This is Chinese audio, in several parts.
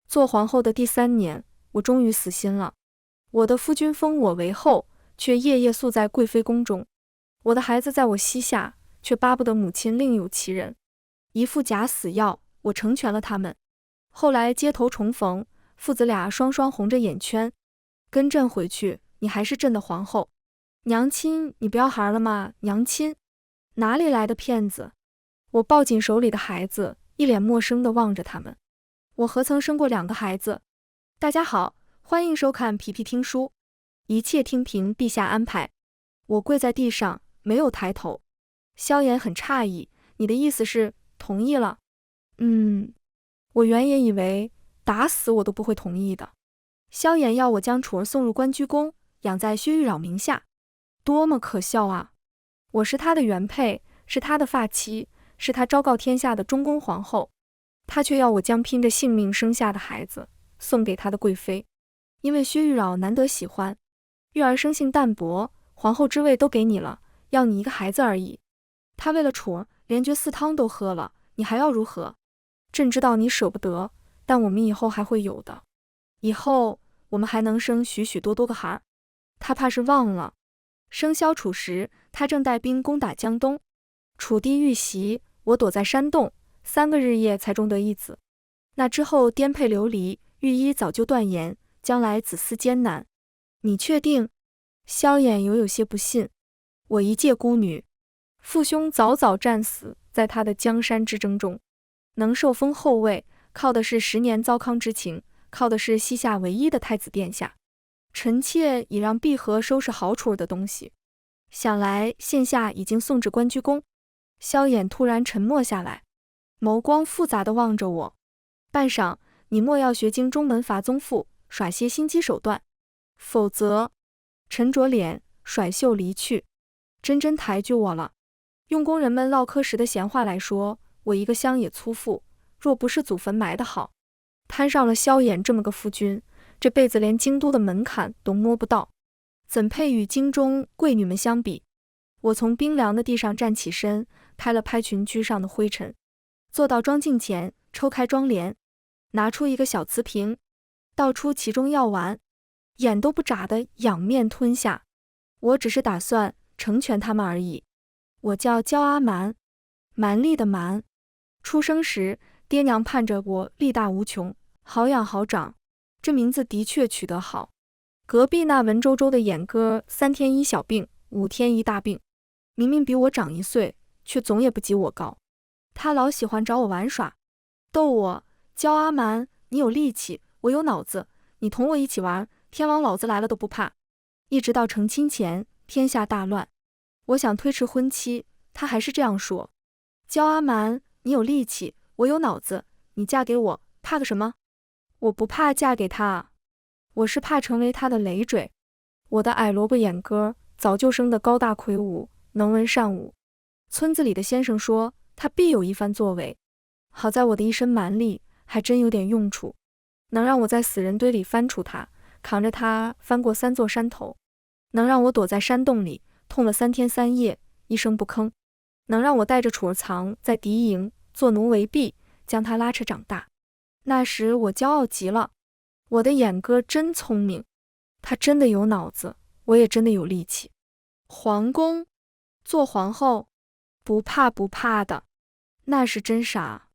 做皇后的第3年，我终于死心了。我的夫君封我为后，却夜夜宿在贵妃宫中。我的孩子在我膝下，却巴不得母亲另有其人。一副假死药，我成全了他们。后来街头重逢，父子俩双双红着眼圈。跟朕回去，你还是朕的皇后。娘亲，你不要孩了吗？娘亲，哪里来的骗子？我抱紧手里的孩子，一脸陌生地望着他们。我何曾生过2个孩子？大家好，欢迎收看皮皮听书，一切听凭陛下安排。我跪在地上，没有抬头。萧炎很诧异，你的意思是同意了？我原也以为打死我都不会同意的。萧炎要我将楚儿送入关雎宫，养在薛玉扰名下，多么可笑啊！我是他的原配，是他的发妻，是他昭告天下的中宫皇后，他却要我将拼着性命生下的孩子送给他的贵妃。因为薛玉扰难得喜欢，玉儿生性淡薄，皇后之位都给你了，要你一个孩子而已。他为了楚儿连绝嗣汤都喝了，你还要如何？朕知道你舍不得，但我们以后还会有的。以后我们还能生许许多多个孩儿。他怕是忘了，生萧楚时，他正带兵攻打江东，楚地遇袭，我躲在山洞，3个日夜才终得一子。那之后颠沛流离，御医早就断言，将来子嗣艰难。你确定？萧衍有些不信。我一介孤女，父兄早早战死在他的江山之争中，能受封后位，靠的是10年糟糠之情，靠的是膝下唯一的太子殿下。臣妾已让碧荷收拾好楚儿的东西，想来现下已经送至关雎宫。萧衍突然沉默下来，眸光复杂地望着我。半晌，你莫要学京中门阀宗父，耍些心机手段，否则……沉着脸，甩袖离去。真抬举我了。用工人们唠嗑时的闲话来说，我一个乡野粗妇，若不是祖坟埋得好，摊上了萧衍这么个夫君，这辈子连京都的门槛都摸不到，怎配与京中贵女们相比？我从冰凉的地上站起身，拍了拍裙裾上的灰尘，坐到妆镜前，抽开妆帘，拿出一个小瓷瓶，倒出其中药丸，眼都不眨的仰面吞下。我只是打算成全他们而已。我叫焦阿瞒，蛮力的蛮。出生时，爹娘盼着我力大无穷，好养好长，这名字的确取得好。隔壁那文绉绉的眼哥，3天1小病，5天1大病，明明比我长1岁，却总也不及我高。他老喜欢找我玩耍，逗我，焦阿瞒，你有力气，我有脑子，你同我一起玩，天王老子来了都不怕。一直到成亲前，天下大乱，我想推迟婚期，他还是这样说，焦阿瞒，你有力气，我有脑子，你嫁给我，怕个什么？我不怕嫁给他，我是怕成为他的累赘。我的矮萝卜眼哥早就生得高大魁梧，能文善武。村子里的先生说他必有一番作为，好在我的一身蛮力还真有点用处，能让我在死人堆里翻出他，扛着他翻过3座山头，能让我躲在山洞里痛了3天3夜一声不吭，能让我带着楚儿藏在敌营，做奴为婢，将他拉扯长大。那时我骄傲极了，我的眼哥真聪明，他真的有脑子，我也真的有力气。皇宫做皇后不怕的，那是真傻。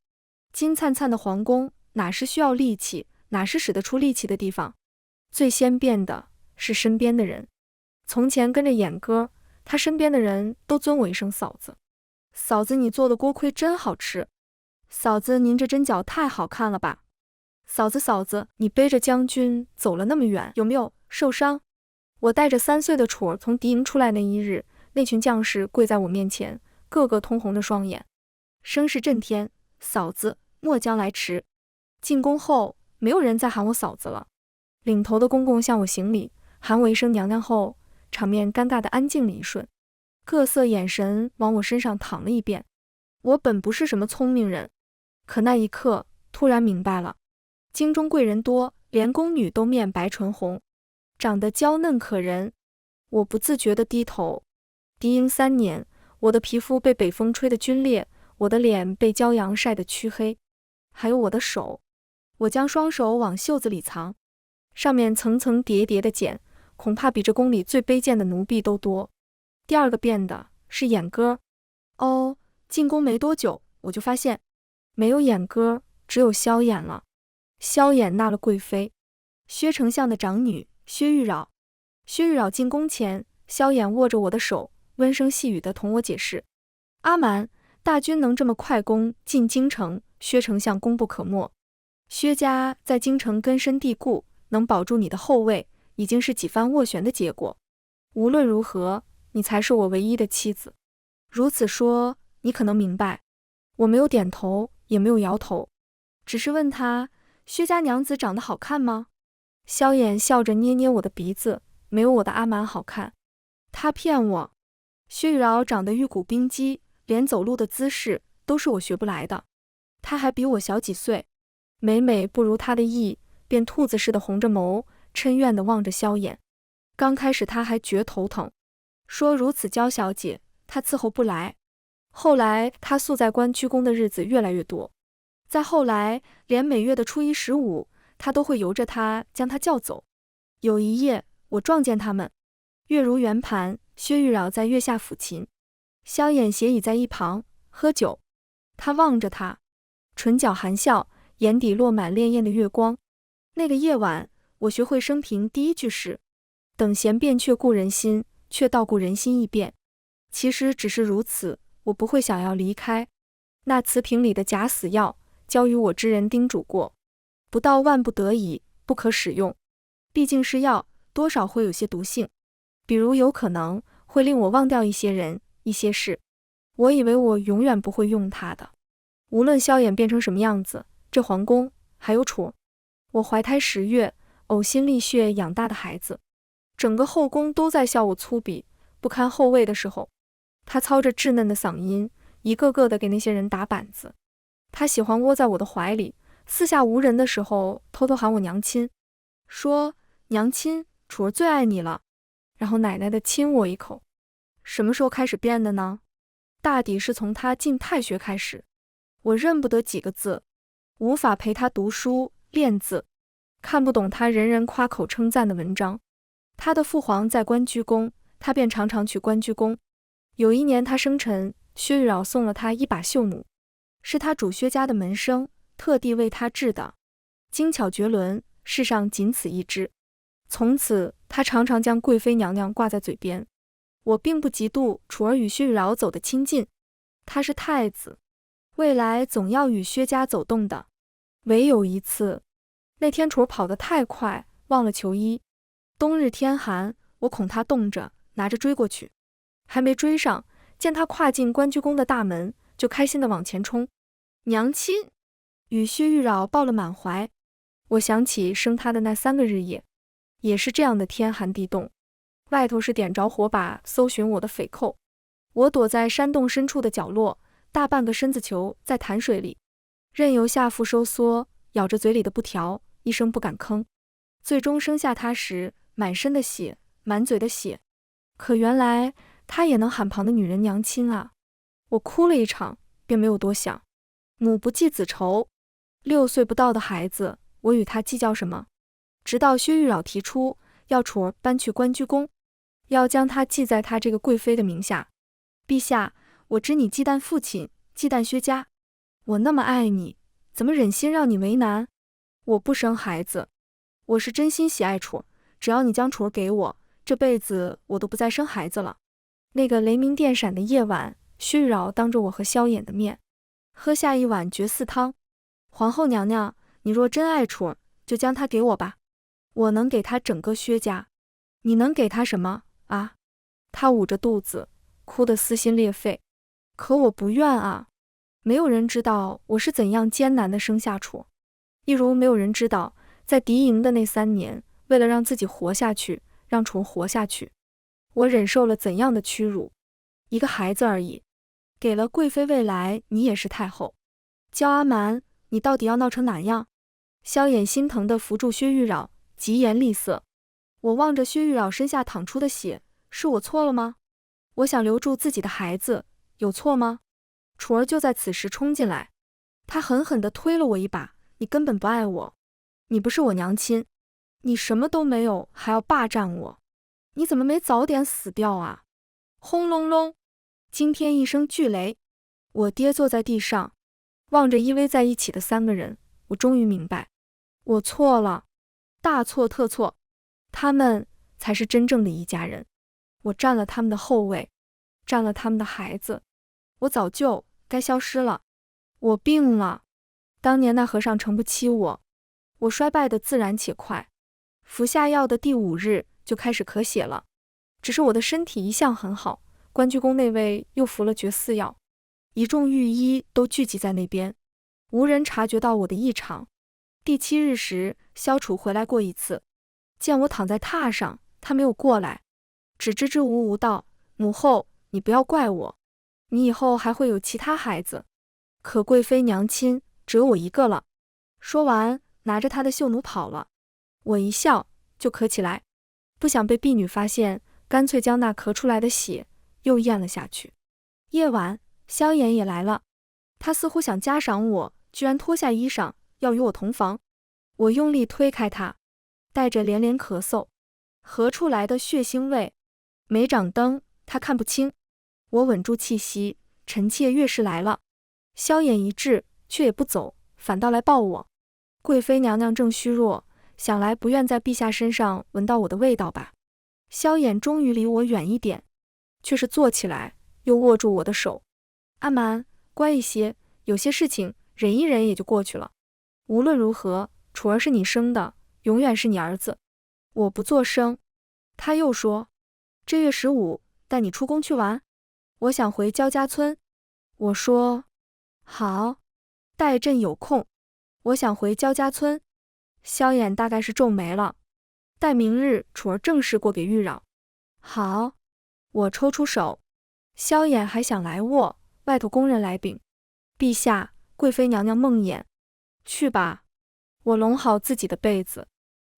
金灿灿的皇宫哪是需要力气，哪是使得出力气的地方？最先变的是身边的人。从前跟着眼哥，他身边的人都尊我一声嫂子。嫂子，你做的锅盔真好吃。嫂子，您这针脚太好看了吧。嫂子，你背着将军走了那么远，有没有受伤？我带着3岁的楚儿从敌营出来那一日，那群将士跪在我面前，个个通红着双眼，声势震天。嫂子，末将来迟。进宫后，没有人再喊我嫂子了。领头的公公向我行礼，喊我一声娘娘后，场面尴尬的安静了一瞬，各色眼神往我身上淌了一遍。我本不是什么聪明人，可那一刻突然明白了，京中贵人多，连宫女都面白唇红，长得娇嫩可人。我不自觉地低头。敌营3年，我的皮肤被北风吹得皲裂，我的脸被骄阳晒得黢黑，还有我的手。我将双手往袖子里藏，上面层层叠叠的茧，恐怕比这宫里最卑贱的奴婢都多。第二个变的是眼歌。哦，进宫没多久，我就发现没有眼歌，只有萧衍了。萧衍纳了贵妃，薛丞相的长女薛玉娆。薛玉娆进宫前，萧衍握着我的手，温声细语地同我解释：阿瞒，大军能这么快攻进京城，薛丞相功不可没。薛家在京城根深蒂固，能保住你的后位，已经是几番斡旋的结果。无论如何，你才是我唯一的妻子。如此说，你可能明白。我没有点头，也没有摇头，只是问他：薛家娘子长得好看吗？萧衍笑着捏捏我的鼻子，没有我的阿瞒好看。他骗我。薛玉娆长得玉骨冰肌，连走路的姿势都是我学不来的。她还比我小几岁，每每不如她的意，便兔子似的红着眸，嗔怨地望着萧衍。刚开始她还觉头疼，说如此娇小姐，她伺候不来。后来她宿在关居宫的日子越来越多，再后来连每月的初一、15，她都会由着她将她叫走。有一夜，我撞见他们，月如圆盘，薛玉娆在月下抚琴，萧衍斜倚在一旁喝酒。他望着她，唇角含笑，眼底落满潋滟的月光。那个夜晚，我学会生平第一句诗：等闲变却故人心，却道故人心易变。其实只是如此，我不会想要离开。那瓷瓶里的假死药，交与我之人叮嘱过，不到万不得已，不可使用。毕竟是药，多少会有些毒性，比如有可能会令我忘掉一些人、一些事。我以为我永远不会用它的。无论萧衍变成什么样子，这皇宫还有楚儿，我怀胎10月，呕心沥血养大的孩子，整个后宫都在笑我粗鄙不堪后位的时候，他操着稚嫩的嗓音，一个个的给那些人打板子。他喜欢窝在我的怀里，四下无人的时候偷偷喊我娘亲，说娘亲，楚儿最爱你了，然后奶奶的亲我一口。什么时候开始变的呢？大抵是从他进太学开始。我认不得几个字，无法陪他读书练字，看不懂他人人夸口称赞的文章。他的父皇在关居宫，他便常常去关居宫。有一年他生辰，薛玉娆送了他一把绣弩，是他主薛家的门生特地为他制的，精巧绝伦，世上仅此一只。从此他常常将贵妃娘娘挂在嘴边。我并不嫉妒楚儿与薛玉娆走得亲近，他是太子，未来总要与薛家走动的。唯有一次，那天楚儿跑得太快，忘了求衣。冬日天寒，我恐他冻着，拿着追过去。还没追上，见他跨进关居宫的大门，就开心地往前冲。娘亲，与薛玉娆抱了满怀。我想起生他的那3个日夜，也是这样的天寒地冻。外头是点着火把搜寻我的匪寇，我躲在山洞深处的角落，大半个身子球在潭水里，任由下腹收缩，咬着嘴里的布条，一声不敢吭。最终生下他时，满身的血，满嘴的血。可原来他也能喊旁的女人娘亲啊！我哭了一场，便没有多想。母不计子仇，6岁不到的孩子，我与他计较什么？直到薛玉娆提出要楚儿搬去关居宫，要将他记在他这个贵妃的名下。陛下，我知你忌惮父亲，忌惮薛家，我那么爱你，怎么忍心让你为难？我不生孩子，我是真心喜爱楚儿，只要你将楚儿给我，这辈子我都不再生孩子了。那个雷鸣电闪的夜晚，薛玉娆当着我和萧衍的面，喝下一碗绝嗣汤。皇后娘娘，你若真爱楚儿，就将她给我吧，我能给她整个薛家。你能给她什么啊？她捂着肚子，哭得撕心裂肺。可我不愿啊！没有人知道我是怎样艰难地生下楚儿，一如没有人知道，在敌营的那3年，为了让自己活下去，让楚儿活下去，我忍受了怎样的屈辱。一个孩子而已，给了贵妃未来，你也是太后。焦阿瞒，你到底要闹成哪样？萧衍心疼地扶住薛玉娆，疾言厉色。我望着薛玉娆身下淌出的血，是我错了吗？我想留住自己的孩子，有错吗？楚儿就在此时冲进来，他狠狠地推了我一把，你根本不爱我，你不是我娘亲，你什么都没有，还要霸占我，你怎么没早点死掉啊？轰隆隆，惊天一声巨雷，我跌坐在地上，望着依偎在一起的3个人，我终于明白，我错了，大错特错，他们才是真正的一家人，我占了他们的后位，占了他们的孩子，我早就该消失了。我病了，当年那和尚诚不欺我，我衰败的自然且快，服下药的第5日就开始咳血了。只是我的身体一向很好，关雎宫那位又服了绝嗣药，一众御医都聚集在那边，无人察觉到我的异常。第7日时，萧楚回来过一次，见我躺在榻上，他没有过来，只支支吾吾道：“母后，你不要怪我，你以后还会有其他孩子，可贵妃娘亲只有我一个了。”说完，拿着他的绣弩跑了。我一笑，就咳起来，不想被婢女发现，干脆将那咳出来的血又咽了下去。夜晚，萧衍也来了，他似乎想嘉赏我，居然脱下衣裳要与我同房。我用力推开他，带着连连咳嗽，咳出来的血腥味，没掌灯，他看不清。我稳住气息，臣妾月事来了。萧衍一滞，却也不走，反倒来抱我。贵妃娘娘正虚弱，想来不愿在陛下身上闻到我的味道吧。萧衍终于离我远一点，却是坐起来，又握住我的手。阿瞒，乖一些，有些事情忍一忍也就过去了。无论如何，楚儿是你生的，永远是你儿子。我不作声。他又说，这月15带你出宫去玩，我想回焦家村。我说，好，待朕有空。我想回焦家村。萧衍大概是皱眉了，待明日楚儿正式过给玉娆。好，我抽出手。萧衍还想来握，外头宫人来禀，陛下，贵妃娘娘梦魇。去吧。我拢好自己的被子。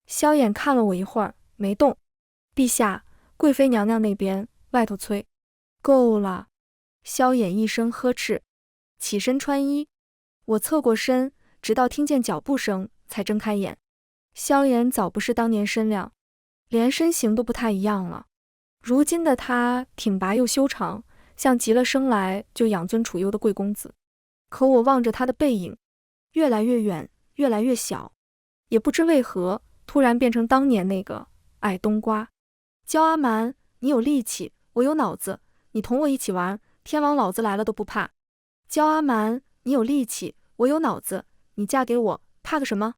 萧衍看了我一会儿，没动。陛下，贵妃娘娘那边，外头催。够了。萧衍一声呵斥，起身穿衣。我侧过身，直到听见脚步声才睁开眼。萧衍早不是当年身量，连身形都不太一样了。如今的他挺拔又修长，像极了生来就养尊处优的贵公子。可我望着他的背影，越来越远，越来越小，也不知为何突然变成当年那个矮冬瓜。焦阿瞒，你有力气，我有脑子，你同我一起玩，天王老子来了都不怕。焦阿瞒，你有力气，我有脑子，你嫁给我，怕个什么？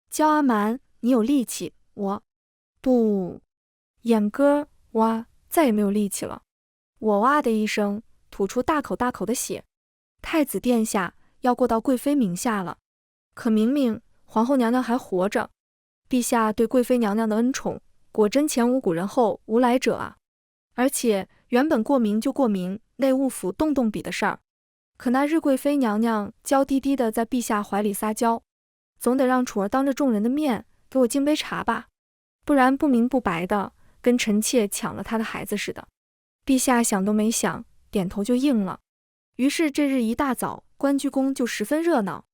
焦阿瞒，你有力气，我不。眼哥哇，再也没有力气了。我哇的一声，吐出大口大口的血。太子殿下要过到贵妃名下了，可明明皇后娘娘还活着，陛下对贵妃娘娘的恩宠，果真前无古人后无来者啊！而且原本过名就过名，内务府动动笔的事儿，可那日贵妃娘娘娇滴滴的在陛下怀里撒娇，总得让楚儿当着众人的面给我敬杯茶吧，不然不明不白的跟臣妾抢了他的孩子似的。陛下想都没想，点头就应了。于是这日一大早，关雎宫就十分热闹。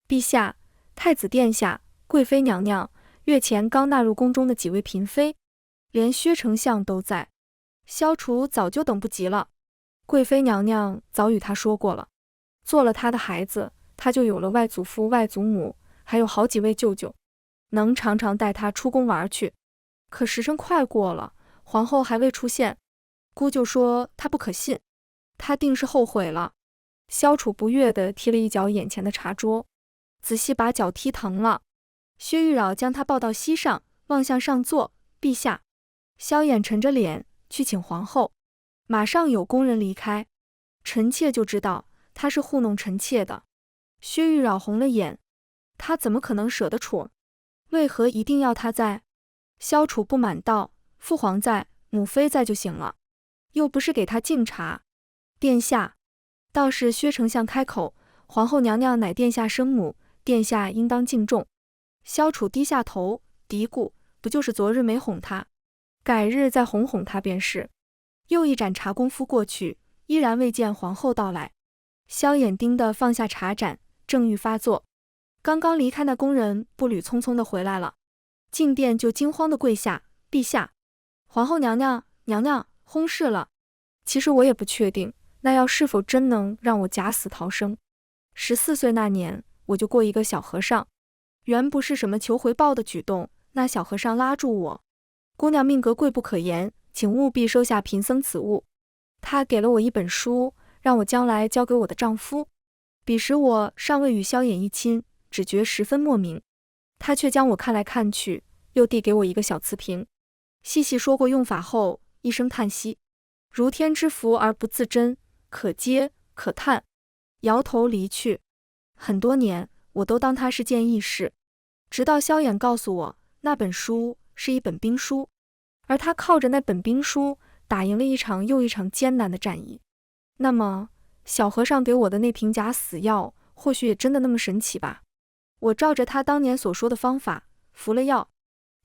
陛下、太子殿下、贵妃娘娘、月前刚纳入宫中的几位嫔妃，连薛丞相都在。萧楚早就等不及了，贵妃娘娘早与他说过了，做了他的孩子，他就有了外祖父、外祖母，还有好几位舅舅，能常常带他出宫玩去。可时辰快过了，皇后还未出现，姑就说她不可信，他定是后悔了。萧楚不悦地踢了一脚眼前的茶桌，仔细把脚踢疼了。薛玉娆将他抱到膝上，望向上座。陛下。萧衍沉着脸去请皇后。马上有宫人离开，臣妾就知道他是糊弄臣妾的。薛玉娆红了眼，他怎么可能舍得楚？为何一定要他在？萧楚不满道：父皇在，母妃在就行了，又不是给他敬茶。殿下。倒是薛丞相开口，皇后娘娘乃殿下生母，殿下应当敬重。萧楚低下头，嘀咕：不就是昨日没哄他，改日再哄哄他便是。又一盏茶功夫过去，依然未见皇后到来。萧衍盯地放下茶盏，正欲发作，刚刚离开那工人步履匆匆地回来了，进殿就惊慌地跪下：“陛下，皇后娘娘，娘娘薨逝了。”其实我也不确定那药是否真能让我假死逃生。14岁那年，我就过一个小和尚，原不是什么求回报的举动，那小和尚拉住我：“姑娘命格贵不可言，请务必收下贫僧此物。”他给了我一本书，让我将来交给我的丈夫。彼时我尚未与萧衍一亲，只觉十分莫名。他却将我看来看去，又递给我一个小瓷瓶，细细说过用法后，一声叹息：“如天之福而不自珍，可嗟可叹。”摇头离去。很多年，我都当它是件易事，直到萧衍告诉我，那本书是一本兵书，而他靠着那本兵书打赢了一场又一场艰难的战役。那么，小和尚给我的那瓶假死药，或许也真的那么神奇吧？我照着他当年所说的方法服了药，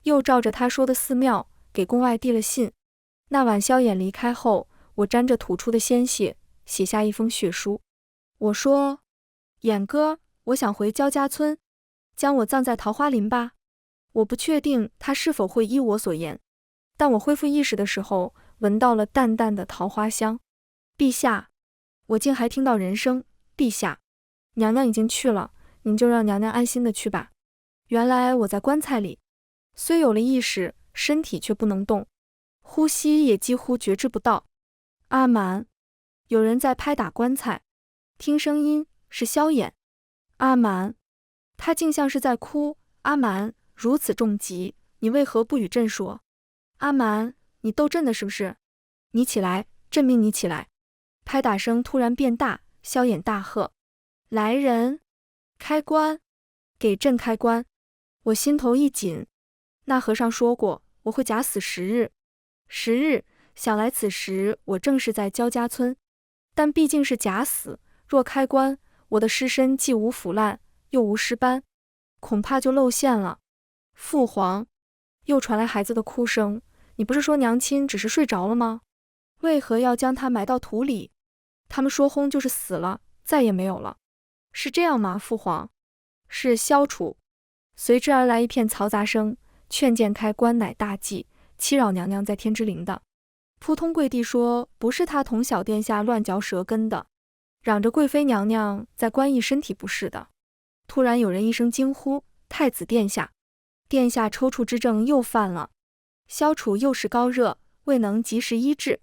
又照着他说的寺庙给宫外递了信。那晚萧衍离开后，我沾着吐出的鲜血写下一封血书。我说：“衍哥，我想回焦家村，将我葬在桃花林吧。”我不确定他是否会依我所言，但我恢复意识的时候，闻到了淡淡的桃花香。陛下，我竟还听到人声：“陛下，娘娘已经去了，您就让娘娘安心的去吧。”原来我在棺材里，虽有了意识，身体却不能动，呼吸也几乎觉知不到。阿瞒，有人在拍打棺材，听声音是萧衍。阿瞒，他竟像是在哭。阿瞒，如此重疾，你为何不与朕说？阿瞒，你斗阵的是不是？你起来，朕命你起来。拍打声突然变大，萧衍大喝：“来人，开棺，给朕开棺！”我心头一紧，那和尚说过我会假死10日，10日，想来此时我正是在焦家村，但毕竟是假死，若开棺，我的尸身既无腐烂，又无尸斑，恐怕就露馅了。父皇，又传来孩子的哭声，你不是说娘亲只是睡着了吗？为何要将她埋到土里？他们说轰就是死了，再也没有了，是这样吗？父皇，是萧楚。随之而来一片嘈杂声，劝谏开棺乃大忌，欺扰娘娘在天之灵的。扑通跪地说不是他同小殿下乱嚼舌根的，嚷着贵妃娘娘在官驿身体不适的。突然有人一声惊呼：“太子殿下！”殿下抽搐之症又犯了。萧楚又是高热，未能及时医治，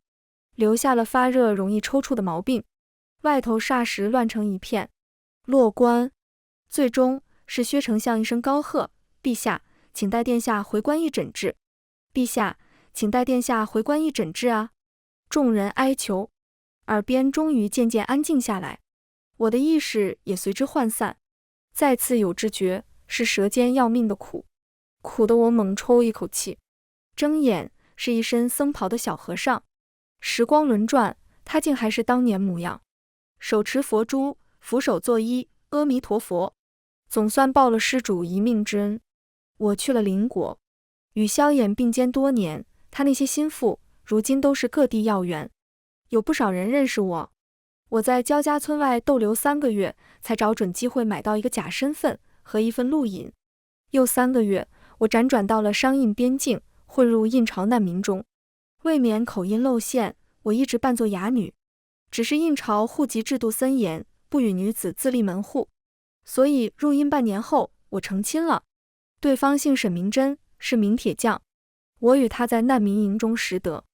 留下了发热容易抽搐的毛病，外头霎时乱成一片。落棺，最终是薛丞相一声高喝：“陛下，请带殿下回官驿诊治！陛下，请带殿下回官驿诊治啊！”众人哀求，耳边终于渐渐安静下来，我的意识也随之涣散，再次有知觉，是舌尖要命的苦，苦得我猛抽一口气。睁眼，是一身僧袍的小和尚，时光轮转，他竟还是当年模样，手持佛珠，俯首作揖：“阿弥陀佛。”总算报了施主一命之恩。我去了邻国，与萧衍并肩多年，他那些心腹如今都是各地要员，有不少人认识我。我在焦家村外逗留3个月，才找准机会买到一个假身份和一份路引。又3个月，我辗转到了商印边境，混入印朝难民中。为免口音露馅，我一直扮作哑女，只是印朝户籍制度森严，不允女子自立门户，所以入印半年后，我成亲了。对方姓沈明真，是名铁匠。我与他在难民营中识得，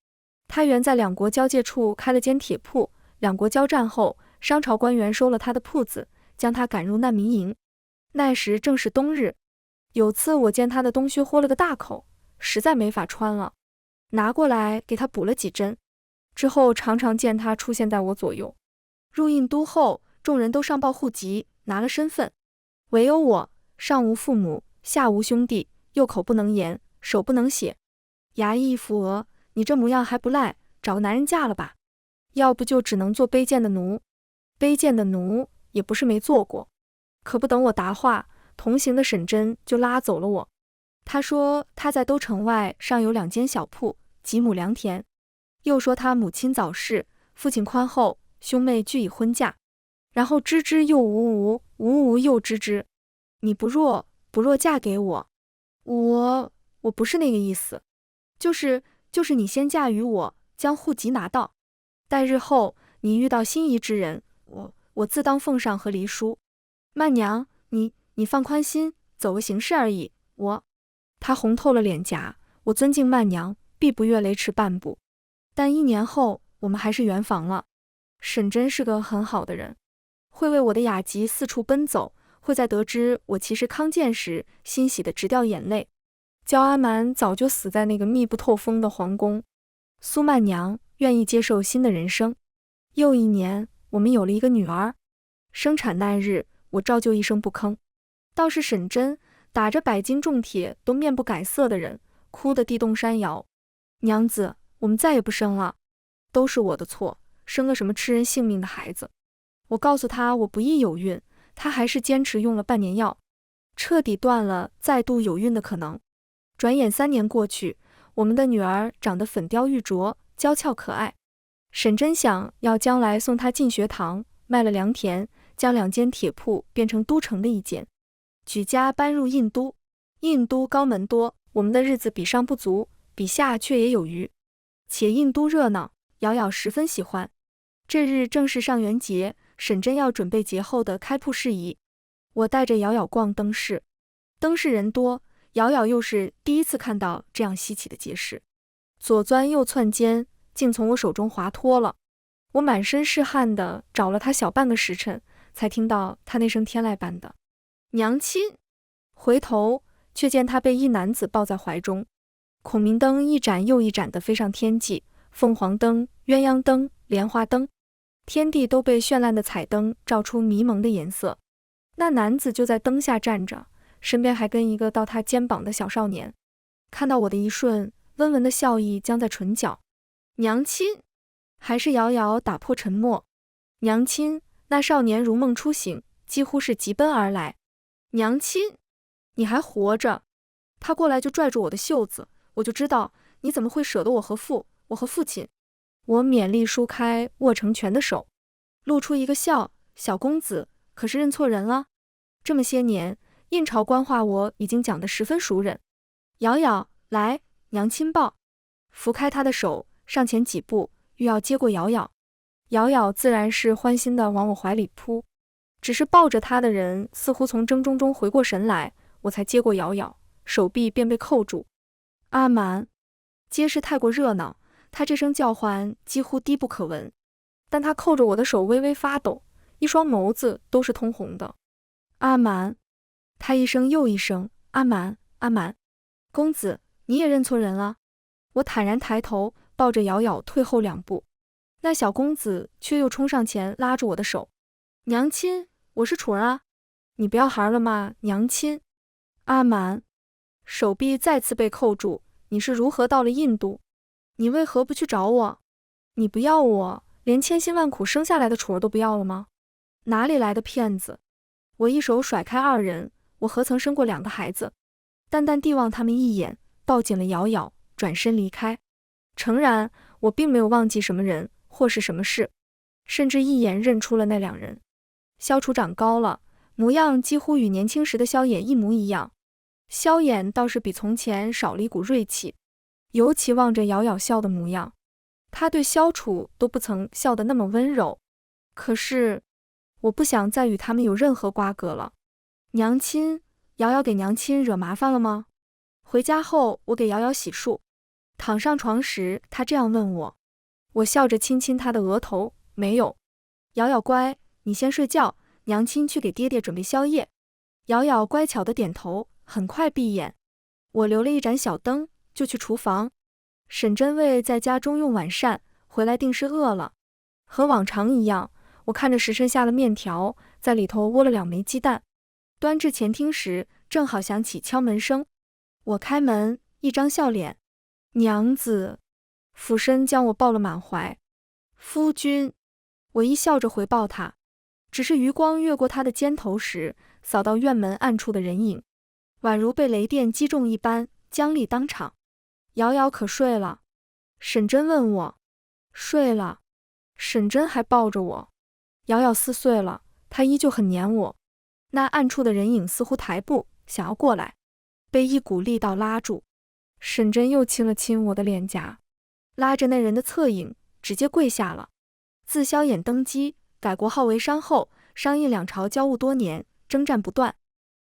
他原在两国交界处开了间铁铺，两国交战后，商朝官员收了他的铺子，将他赶入难民营。那时正是冬日，有次我见他的冬靴豁了个大口，实在没法穿了，拿过来给他补了几针。之后常常见他出现在我左右。入印都后，众人都上报户籍，拿了身份，唯有我上无父母，下无兄弟，右口不能言，手不能写。衙役一扶额：“你这模样还不赖，找个男人嫁了吧，要不就只能做卑贱的奴。”卑贱的奴也不是没做过，可不等我答话，同行的沈真就拉走了我。他说他在都城外尚有2间小铺，几亩良田，又说他母亲早逝，父亲宽厚，兄妹俱已婚嫁，然后支支又无无，无无又支支。你不若嫁给我。我不是那个意思，就是你先嫁于我，将户籍拿到，待日后你遇到心仪之人，我自当奉上和离书。曼娘，你放宽心，走个形式而已。他红透了脸颊，我尊敬曼娘，必不越雷池半步。但1年后，我们还是圆房了。沈真是个很好的人，会为我的雅集四处奔走，会在得知我其实康健时，欣喜得直掉眼泪。焦阿瞒早就死在那个密不透风的皇宫，苏曼娘愿意接受新的人生。又1年，我们有了一个女儿。生产那日，我照旧一声不吭。倒是沈真打着100斤重铁都面不改色的人，哭得地动山摇。娘子，我们再也不生了，都是我的错，生个什么吃人性命的孩子。我告诉他我不易有孕，他还是坚持用了半年药，彻底断了再度有孕的可能。转眼3年过去，我们的女儿长得粉雕玉琢，娇俏可爱。沈真想要将来送她进学堂，卖了良田，将2间铁铺变成都城的1间，举家搬入印都。印都高门多，我们的日子比上不足，比下却也有余。且印都热闹，瑶瑶十分喜欢。这日正是上元节，沈真要准备节后的开铺事宜。我带着瑶瑶逛灯市，灯市人多，瑶瑶又是第一次看到这样稀奇的节事，左钻右窜间，竟从我手中滑脱了。我满身是汗的找了她小半个时辰，才听到她那声天籁般的娘亲。回头却见她被一男子抱在怀中，孔明灯一盏又一盏的飞上天际，凤凰灯、鸳鸯灯、莲花灯，天地都被绚烂的彩灯照出迷蒙的颜色。那男子就在灯下站着，身边还跟一个到他肩膀的小少年。看到我的一瞬，温文的笑意将在唇角。娘亲，还是瑶瑶打破沉默。娘亲，那少年如梦初醒，几乎是急奔而来。娘亲，你还活着。他过来就拽住我的袖子，我就知道你怎么会舍得我和父亲。我勉力舒开握成拳的手，露出一个笑。小公子可是认错人了？这么些年，印朝官话我已经讲得十分熟稔。瑶瑶，来，娘亲抱。扶开他的手，上前几步，欲要接过瑶瑶。瑶瑶自然是欢心地往我怀里扑，只是抱着他的人似乎从怔中回过神来，我才接过瑶瑶，手臂便被扣住。阿瞒，街市太过热闹，他这声叫唤几乎低不可闻，但他扣着我的手微微发抖，一双眸子都是通红的。阿瞒，他一声又一声，阿瞒，阿瞒。公子，你也认错人了。我坦然抬头，抱着瑶瑶退后2步，那小公子却又冲上前拉住我的手。娘亲，我是楚儿啊，你不要孩了吗？娘亲。阿瞒，手臂再次被扣住。你是如何到了印度？你为何不去找我？你不要我，连千辛万苦生下来的楚儿都不要了吗？哪里来的骗子？我一手甩开2人，我何曾生过2个孩子？淡淡地望他们一眼，抱紧了瑶瑶，转身离开。诚然，我并没有忘记什么人或是什么事，甚至一眼认出了那2人。萧楚长高了，模样几乎与年轻时的萧衍一模一样。萧衍倒是比从前少了一股锐气，尤其望着瑶瑶笑的模样，他对萧楚都不曾笑得那么温柔。可是我不想再与他们有任何瓜葛了。娘亲，瑶瑶给娘亲惹麻烦了吗？回家后，我给瑶瑶洗漱，躺上床时，她这样问我。我笑着亲亲她的额头，没有。瑶瑶乖，你先睡觉，娘亲去给爹爹准备宵夜。瑶瑶乖巧的点头，很快闭眼。我留了一盏小灯，就去厨房。沈真卫在家中用晚膳，回来定是饿了。和往常一样，我看着时辰下了面条，在里头窝了2枚鸡蛋。端至前厅时，正好响起敲门声。我开门，一张笑脸。娘子，俯身将我抱了满怀。夫君，我一笑着回报他，只是余光越过他的肩头时，扫到院门暗处的人影，宛如被雷电击中一般，僵立当场。瑶瑶可睡了？沈真问我。睡了。沈真还抱着我。瑶瑶撕碎了，她依旧很黏我。那暗处的人影似乎抬步想要过来，被一股力道拉住。沈真又亲了亲我的脸颊，拉着那人的侧影，直接跪下了。自萧衍登基，改国号为商后，商印两朝交恶多年，征战不断。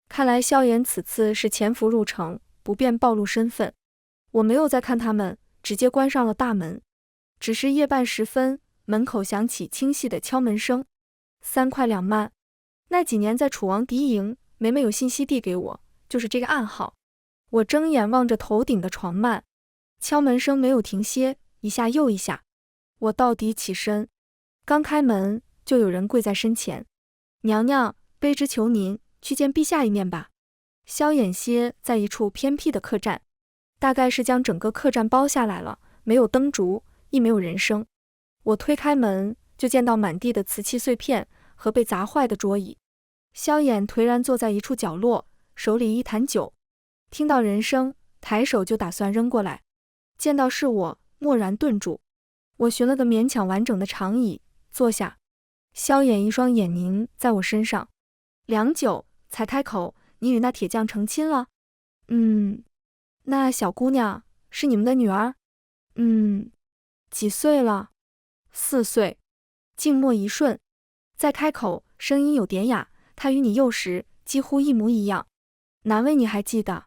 看来萧衍此次是潜伏入城，不便暴露身份。我没有再看他们，直接关上了大门。只是夜半时分，门口响起清细的敲门声，3块2慢。那几年在楚王敌营，每每有信息递给我，就是这个暗号。我睁眼望着头顶的床幔，敲门声没有停歇，一下又一下。我到底起身，刚开门就有人跪在身前。娘娘，卑职求您去见陛下一面吧。萧衍歇在一处偏僻的客栈，大概是将整个客栈包下来了，没有灯烛，亦没有人声。我推开门，就见到满地的瓷器碎片和被砸坏的桌椅。萧衍颓然坐在一处角落，手里一坛酒。听到人声，抬手就打算扔过来，见到是我，蓦然顿住。我寻了个勉强完整的长椅，坐下。萧衍一双眼凝在我身上，良久才开口：“你与那铁匠成亲了？”“那小姑娘是你们的女儿？”“几岁了？”“4岁。”静默一瞬，再开口，声音有点哑：“她与你幼时几乎一模一样，难为你还记得。”“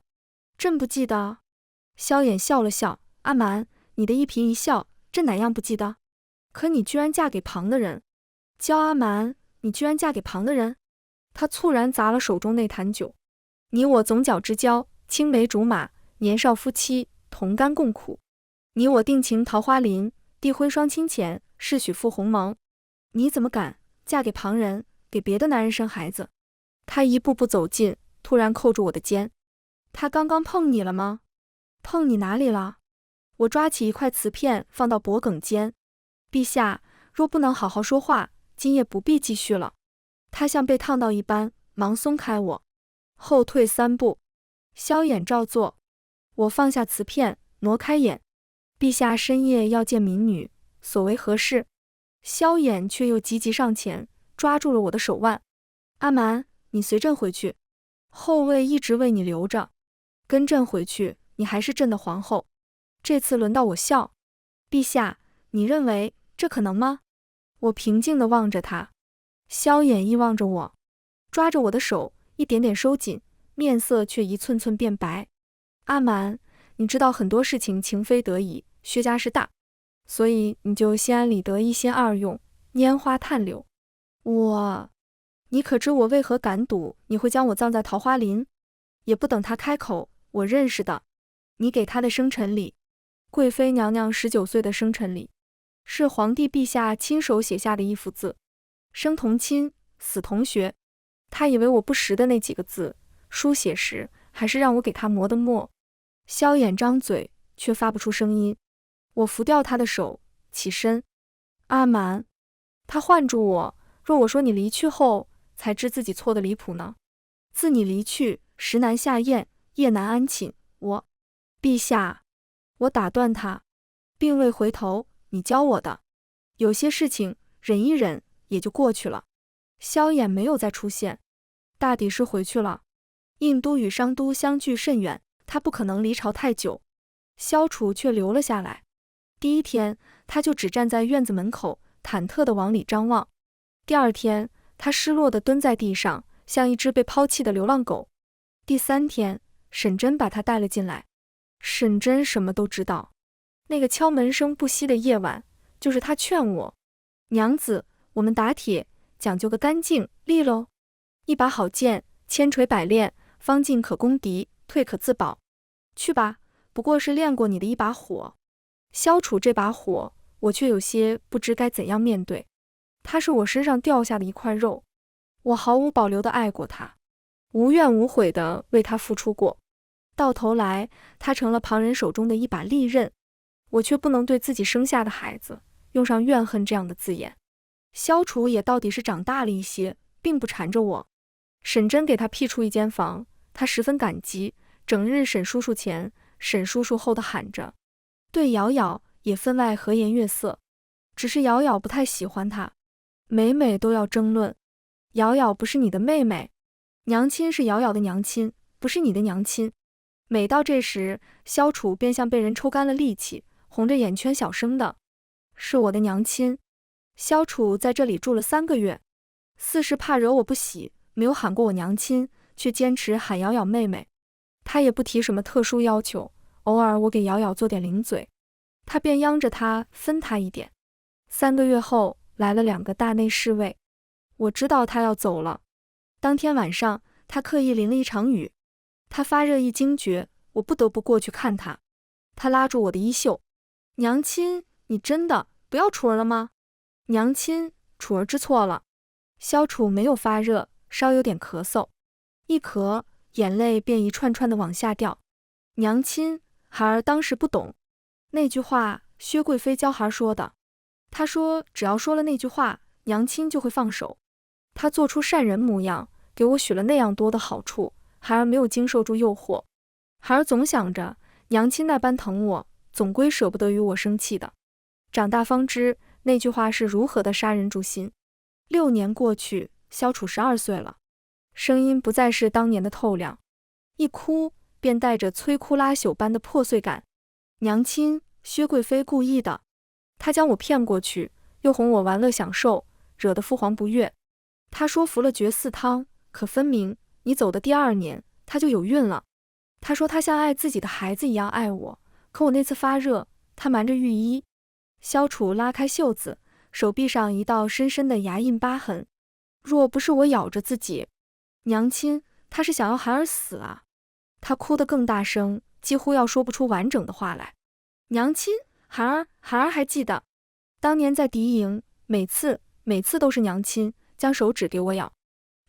朕不记得。”萧衍笑了笑：“阿瞒，你的一颦一笑，朕哪样不记得？可你居然嫁给旁的人。”“焦阿瞒，你居然嫁给旁的人？”他猝然砸了手中那坛酒。“你我总角之交，青梅竹马，年少夫妻，同甘共苦。你我定情桃花林，缔婚双亲前，誓许赴鸿蒙。你怎么敢嫁给旁人，给别的男人生孩子？”他一步步走近，突然扣住我的肩。“他刚刚碰你了吗？”“碰你哪里了？”我抓起一块瓷片放到脖颈间。“陛下，若不能好好说话，今夜不必继续了。”他像被烫到一般，忙松开我，后退3步。萧衍照做。我放下瓷片，挪开眼。“陛下深夜要见民女，所为何事？”萧衍却又急急上前，抓住了我的手腕。“阿瞒，你随朕回去，后位一直为你留着。跟朕回去，你还是朕的皇后。”这次轮到我笑。“陛下，你认为这可能吗？”我平静地望着他。萧衍亦望着我，抓着我的手一点点收紧，面色却一寸寸变白。“阿瞒，你知道很多事情情非得已，薛家事大，所以你就心安理得，一心二用，拈花探柳。你可知我为何敢赌你会将我葬在桃花林？”也不等他开口，我认识的，你给他的生辰礼，贵妃娘娘19岁的生辰礼，是皇帝陛下亲手写下的一幅字，生同亲，死同学。他以为我不识的那几个字，书写时还是让我给他磨的墨。萧衍张嘴，却发不出声音。我拂掉他的手，起身。“阿瞒。”他唤住我，若我说你离去后才知自己错得离谱呢？自你离去，时难下咽，夜难安寝。陛下。我打断他，并未回头。你教我的，有些事情忍一忍也就过去了。萧衍没有再出现，大抵是回去了。印都与商都相距甚远，他不可能离朝太久。萧楚却留了下来。第一天，他就只站在院子门口，忐忑地往里张望。第二天，他失落地蹲在地上，像一只被抛弃的流浪狗。第3天，沈真把他带了进来。沈真什么都知道。那个敲门声不息的夜晚，就是他劝我：“娘子，我们打铁讲究个干净利落，一把好剑，千锤百炼，方进可攻敌，退可自保。去吧，不过是练过你的一把火。”消除这把火，我却有些不知该怎样面对。他是我身上掉下的一块肉，我毫无保留地爱过他，无怨无悔地为他付出过。到头来，他成了旁人手中的一把利刃，我却不能对自己生下的孩子用上怨恨这样的字眼。萧楚也到底是长大了一些，并不缠着我。沈真给他辟出一间房，他十分感激，整日沈叔叔前、沈叔叔后的喊着。对瑶瑶也分外和颜悦色，只是瑶瑶不太喜欢他，每每都要争论。瑶瑶不是你的妹妹？娘亲是瑶瑶的娘亲，不是你的娘亲。每到这时，萧楚便像被人抽干了力气，红着眼圈小声的：“是我的娘亲。”萧楚在这里住了3个月，4是怕惹我不喜，没有喊过我娘亲，却坚持喊瑶瑶妹妹。他也不提什么特殊要求，偶尔我给瑶瑶做点零嘴，他便央着他分他一点。3个月后，来了2个大内侍卫，我知道他要走了。当天晚上，他刻意淋了一场雨，他发热一惊觉，我不得不过去看他。他拉住我的衣袖：“娘亲，你真的不要楚儿了吗？”“娘亲，楚儿知错了。”萧楚没有发热，稍有点咳嗽，一咳，眼泪便一串串的往下掉。“娘亲，孩儿当时不懂。”那句话，薛贵妃教孩儿说的。她说只要说了那句话，娘亲就会放手。她做出善人模样，给我许了那样多的好处，孩儿没有经受住诱惑。孩儿总想着娘亲那般疼我，总归舍不得与我生气的。长大方知那句话是如何的杀人诛心。6年过去，萧楚12岁了，声音不再是当年的透亮，一哭便带着摧枯拉朽般的破碎感。娘亲，薛贵妃故意的，她将我骗过去，又哄我玩乐享受，惹得父皇不悦。她说服了绝嗣汤，可分明你走的第2年，她就有孕了。她说她像爱自己的孩子一样爱我，可我那次发热，她瞒着御医。萧楚拉开袖子，手臂上一道深深的牙印疤痕。若不是我咬着自己，娘亲，她是想要孩儿死啊！她哭得更大声，几乎要说不出完整的话来。娘亲，孩儿还记得，当年在敌营，每次都是娘亲将手指给我咬，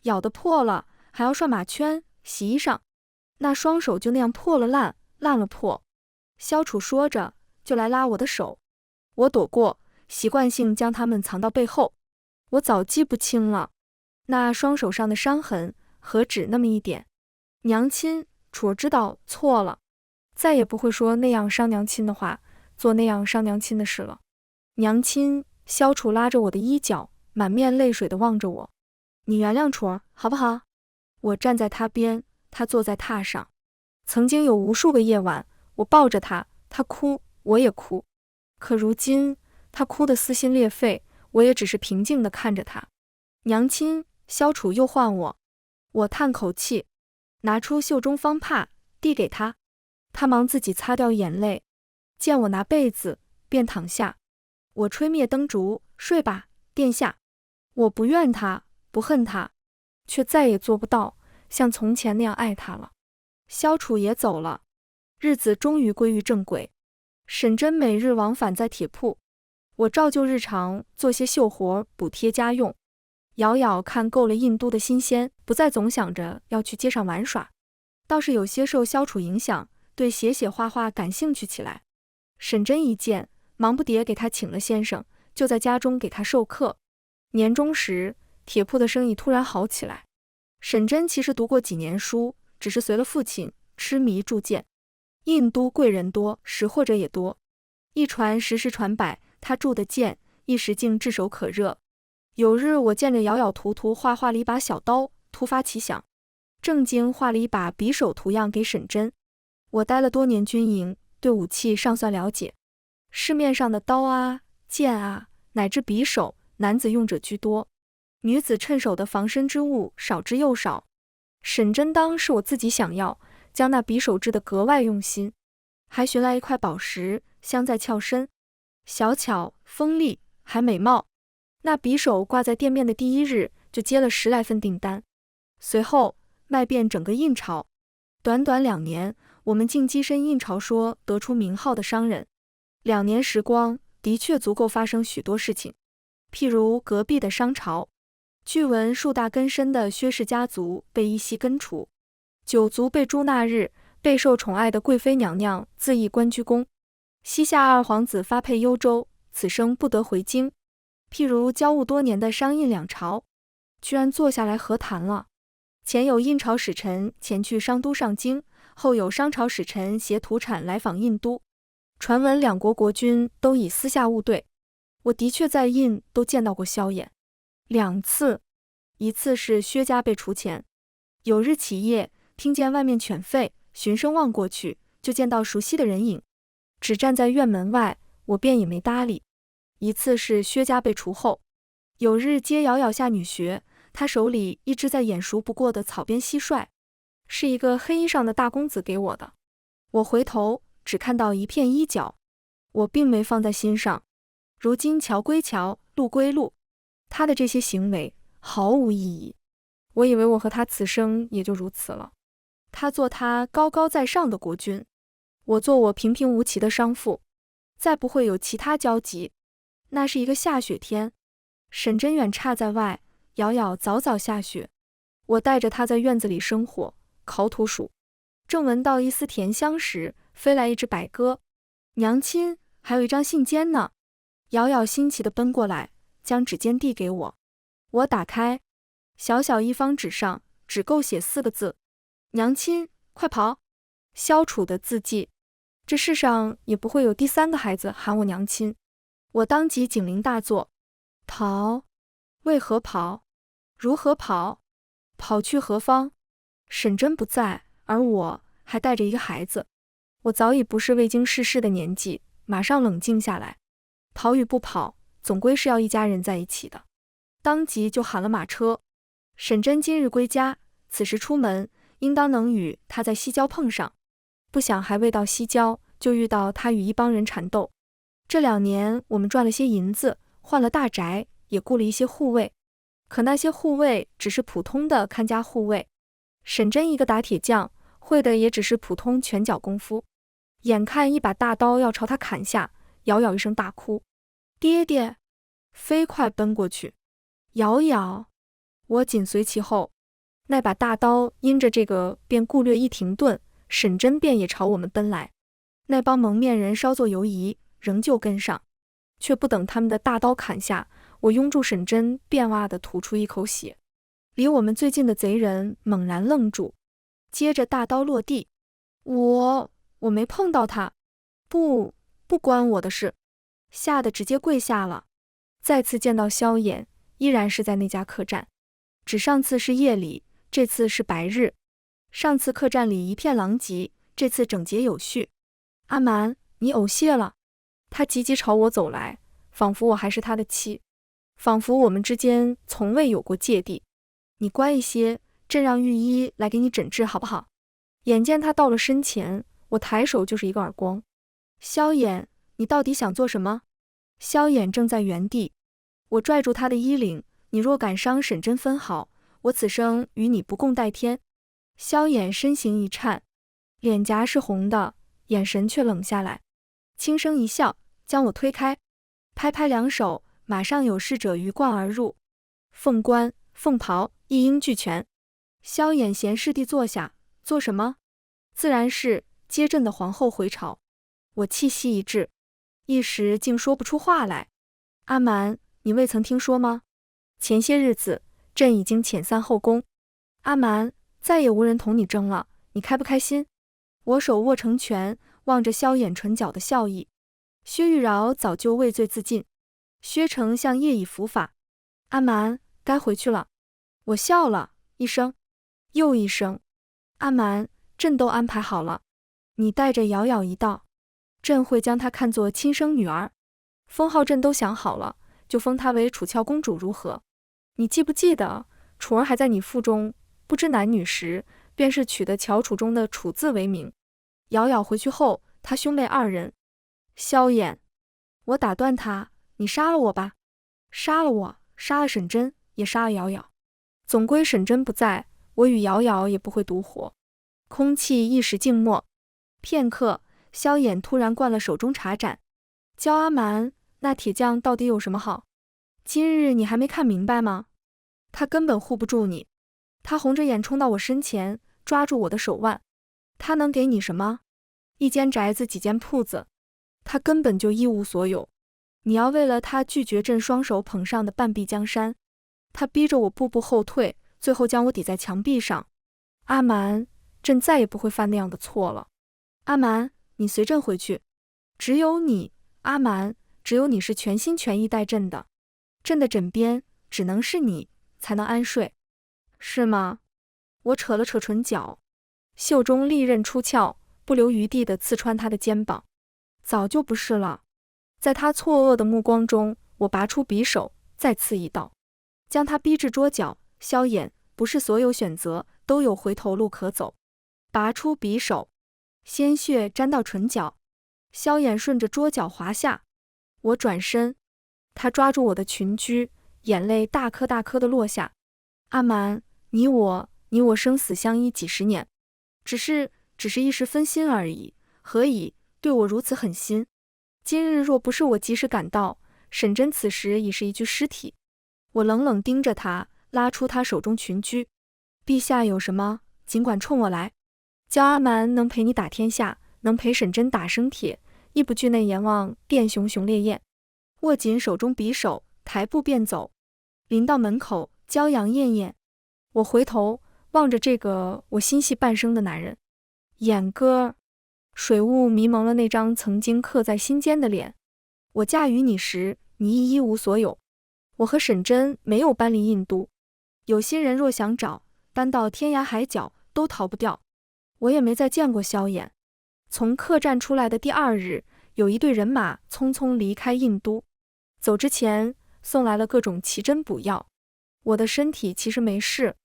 咬得破了，还要涮马圈、洗衣裳，那双手就那样破了烂了破。萧楚说着，就来拉我的手，我躲过，习惯性将它们藏到背后。我早记不清了，那双手上的伤痕何止那么一点。娘亲，楚儿知道错了，再也不会说那样伤娘亲的话，做那样伤娘亲的事了。娘亲，萧楚拉着我的衣角，满面泪水地望着我。你原谅楚儿好不好？我站在他边，他坐在榻上。曾经有无数个夜晚，我抱着他，他哭，我也哭。可如今，他哭得撕心裂肺，我也只是平静地看着他。娘亲，萧楚又唤我。我叹口气，拿出袖中方帕，递给他。他忙自己擦掉眼泪，见我拿被子，便躺下。我吹灭灯烛，睡吧，殿下。我不怨他，不恨他，却再也做不到像从前那样爱他了。萧楚也走了，日子终于归于正轨。沈真每日往返在铁铺，我照旧日常做些绣活补贴家用。瑶瑶看够了印都的新鲜，不再总想着要去街上玩耍，倒是有些受萧楚影响，对写画画感兴趣起来。沈真一见，忙不迭给他请了先生，就在家中给他授课。年终时，铁铺的生意突然好起来。沈真其实读过几年书，只是随了父亲痴迷铸剑。印都贵人多，识货者也多，一传十，十传百，他铸的剑一时竟炙手可热。有日我见着咬咬涂涂画了一把小刀，突发奇想，正经画了一把匕首图样给沈真。我待了多年军营，对武器尚算了解，市面上的刀啊、剑啊，乃至匕首，男子用者居多，女子趁手的防身之物少之又少。沈真当是我自己想要，将那匕首制得格外用心，还寻来一块宝石镶在鞘身，小巧锋利还美貌。那匕首挂在店面的第1日就接了10来份订单，随后卖遍整个印朝。短短2年，我们竟跻身印朝说得出名号的商人。2年时光的确足够发生许多事情，譬如隔壁的商朝，据闻数大根深的薛氏家族被一夕根除，9族被诛那日，备受宠爱的贵妃娘娘自缢关雎宫，西夏2皇子发配幽州，此生不得回京。譬如交恶多年的商印2朝，居然坐下来和谈了。前有印朝使臣前去商都上京，后有商朝使臣携土产来访印都，传闻2国国君都已私下务对。我的确在印都见到过萧衍2次，一次是薛家被除前，有日起夜，听见外面犬吠，循声望过去，就见到熟悉的人影，只站在院门外，我便也没搭理。一次是薛家被除后，有日接瑶瑶下女学，她手里一只再眼熟不过的草编蟋蟀，是一个黑衣裳的大公子给我的。我回头只看到一片衣角，我并没放在心上。如今桥归桥，路归路，他的这些行为毫无意义。我以为我和他此生也就如此了。他做他高高在上的国君，我做我平平无奇的商妇，再不会有其他交集。那是一个下雪天，沈真远插在外，瑶瑶早早下雪。我带着她在院子里生火烤土薯，正闻到一丝甜香时，飞来一只白鸽。娘亲，还有一张信笺呢。瑶瑶新奇地奔过来，将纸笺递给我。我打开，小小一方纸上只够写4个字：娘亲，快跑！萧楚的字迹。这世上也不会有第3个孩子喊我娘亲。我当即警铃大作，逃？为何跑？如何跑？跑去何方？沈真不在，而我还带着一个孩子。我早已不是未经世事的年纪，马上冷静下来。跑与不跑，总归是要一家人在一起的。当即就喊了马车。沈真今日归家，此时出门，应当能与他在西郊碰上。不想还未到西郊，就遇到他与一帮人缠斗。这2年我们赚了些银子，换了大宅，也雇了一些护卫。可那些护卫只是普通的看家护卫，沈真一个打铁匠，会的也只是普通拳脚功夫。眼看一把大刀要朝他砍下，瑶瑶一声大哭，爹爹！飞快奔过去。瑶瑶，我紧随其后。那把大刀因着这个便顾略一停顿，沈真便也朝我们奔来。那帮蒙面人稍作犹疑，仍旧跟上，却不等他们的大刀砍下，我拥住沈真，便哇地吐出一口血。离我们最近的贼人猛然愣住，接着大刀落地。我没碰到他，不关我的事，吓得直接跪下了。再次见到萧衍，依然是在那家客栈，只上次是夜里，这次是白日。上次客栈里一片狼藉，这次整洁有序。阿蛮，你偶谢了。他急急朝我走来，仿佛我还是他的妻，仿佛我们之间从未有过芥蒂。你乖一些，朕让御医来给你诊治好不好？眼见他到了身前，我抬手就是一个耳光。萧衍，你到底想做什么？萧衍正在原地，我拽住他的衣领，你若敢伤沈真分毫，我此生与你不共戴天。萧衍身形一颤，脸颊是红的，眼神却冷下来，轻声一笑，将我推开，拍拍两手，马上有侍者鱼贯而入，凤冠、凤袍一应俱全。萧衍闲适地坐下，做什么？自然是接朕的皇后回朝。我气息一滞，一时竟说不出话来。阿蛮，你未曾听说吗？前些日子，朕已经遣散后宫。阿蛮，再也无人同你争了，你开不开心？我手握成拳，望着萧衍唇角的笑意。薛玉娆早就畏罪自尽，薛丞相业已伏法。阿蛮，该回去了。我笑了一声，又一声。阿蛮，朕都安排好了，你带着瑶瑶一道，朕会将她看作亲生女儿，封号朕都想好了，就封她为楚翘公主如何？你记不记得，楚儿还在你腹中不知男女时，便是取的乔楚中的楚字为名。瑶瑶回去后，他兄妹2人。萧衍，我打断他，你杀了我吧，杀了我，杀了沈真，也杀了瑶瑶。总归沈真不在，我与瑶瑶也不会独活。空气一时静默，片刻，萧衍突然灌了手中茶盏，焦阿蛮，那铁匠到底有什么好？今日你还没看明白吗？他根本护不住你。他红着眼冲到我身前，抓住我的手腕。他能给你什么？一间宅子，几间铺子，他根本就一无所有。你要为了他拒绝朕双手捧上的半壁江山。他逼着我步步后退，最后将我抵在墙壁上。阿蛮，朕再也不会犯那样的错了。阿蛮，你随朕回去。只有你，阿蛮，只有你是全心全意待朕的。朕的枕边只能是你，才能安睡。是吗？我扯了扯唇角，袖中利刃出鞘，不留余地地刺穿他的肩膀。早就不是了。在他错愕的目光中，我拔出匕首，再刺一刀，将他逼至桌角。萧衍，不是所有选择都有回头路可走。拔出匕首，鲜血沾到唇角，萧衍顺着桌角滑下。我转身，他抓住我的裙裾，眼泪大颗大颗地落下。阿瞒，你我生死相依几十年，只是一时分心而已，何以对我如此狠心？今日若不是我及时赶到，沈真此时已是一具尸体。我冷冷盯着他，拉出他手中裙裾。陛下有什么，尽管冲我来。焦阿瞒能陪你打天下，能陪沈真打生铁，亦不惧内阎王殿熊熊烈焰。握紧手中匕首，抬步便走。临到门口，骄阳艳艳。我回头望着这个我心系半生的男人，眼歌水雾迷蒙了那张曾经刻在心间的脸。我嫁与你时，你亦一无所有。我和沈真没有搬离印都，有心人若想找，搬到天涯海角都逃不掉。我也没再见过萧衍。从客栈出来的第2日，有一队人马匆匆离开印都，走之前送来了各种奇珍补药。我的身体其实没事，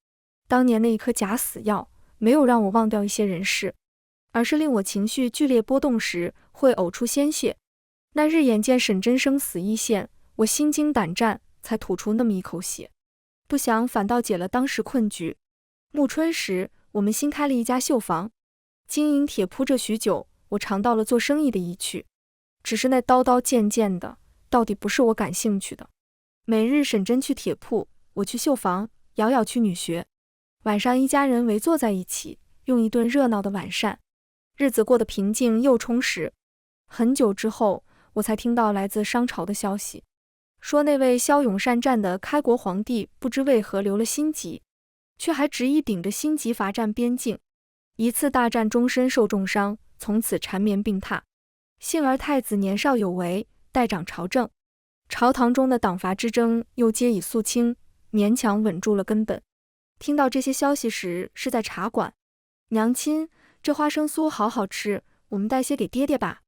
当年那一颗假死药没有让我忘掉一些人事，而是令我情绪剧烈波动时会呕出鲜血。那日眼见沈真生死一线，我心惊胆战，才吐出那么一口血，不想反倒解了当时困局。暮春时，我们新开了一家绣坊，经营铁铺这许久，我尝到了做生意的意趣。只是那刀刀剑剑的，到底不是我感兴趣的。每日沈真去铁铺，我去绣坊，瑶瑶去女学。晚上一家人围坐在一起，用一顿热闹的晚膳，日子过得平静又充实。很久之后，我才听到来自商朝的消息，说那位骁勇善战的开国皇帝不知为何留了心疾，却还执意顶着心疾伐占边境。一次大战终身受重伤，从此缠绵病榻。幸而太子年少有为，代掌朝政，朝堂中的党伐之争又皆已肃清，勉强稳住了根本。听到这些消息时，是在茶馆。娘亲，这花生酥好好吃，我们带些给爹爹吧。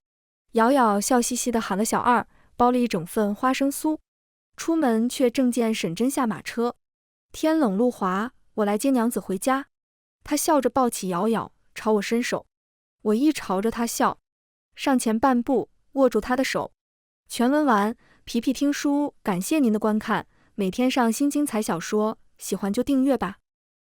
瑶瑶笑嘻嘻地喊了小二，包了一整份花生酥。出门却正见沈真下马车。天冷路滑，我来接娘子回家。她笑着抱起瑶瑶，朝我伸手。我亦朝着她笑，上前半步，握住她的手。全文完，皮皮听书，感谢您的观看，每天上新精彩小说，喜欢就订阅吧。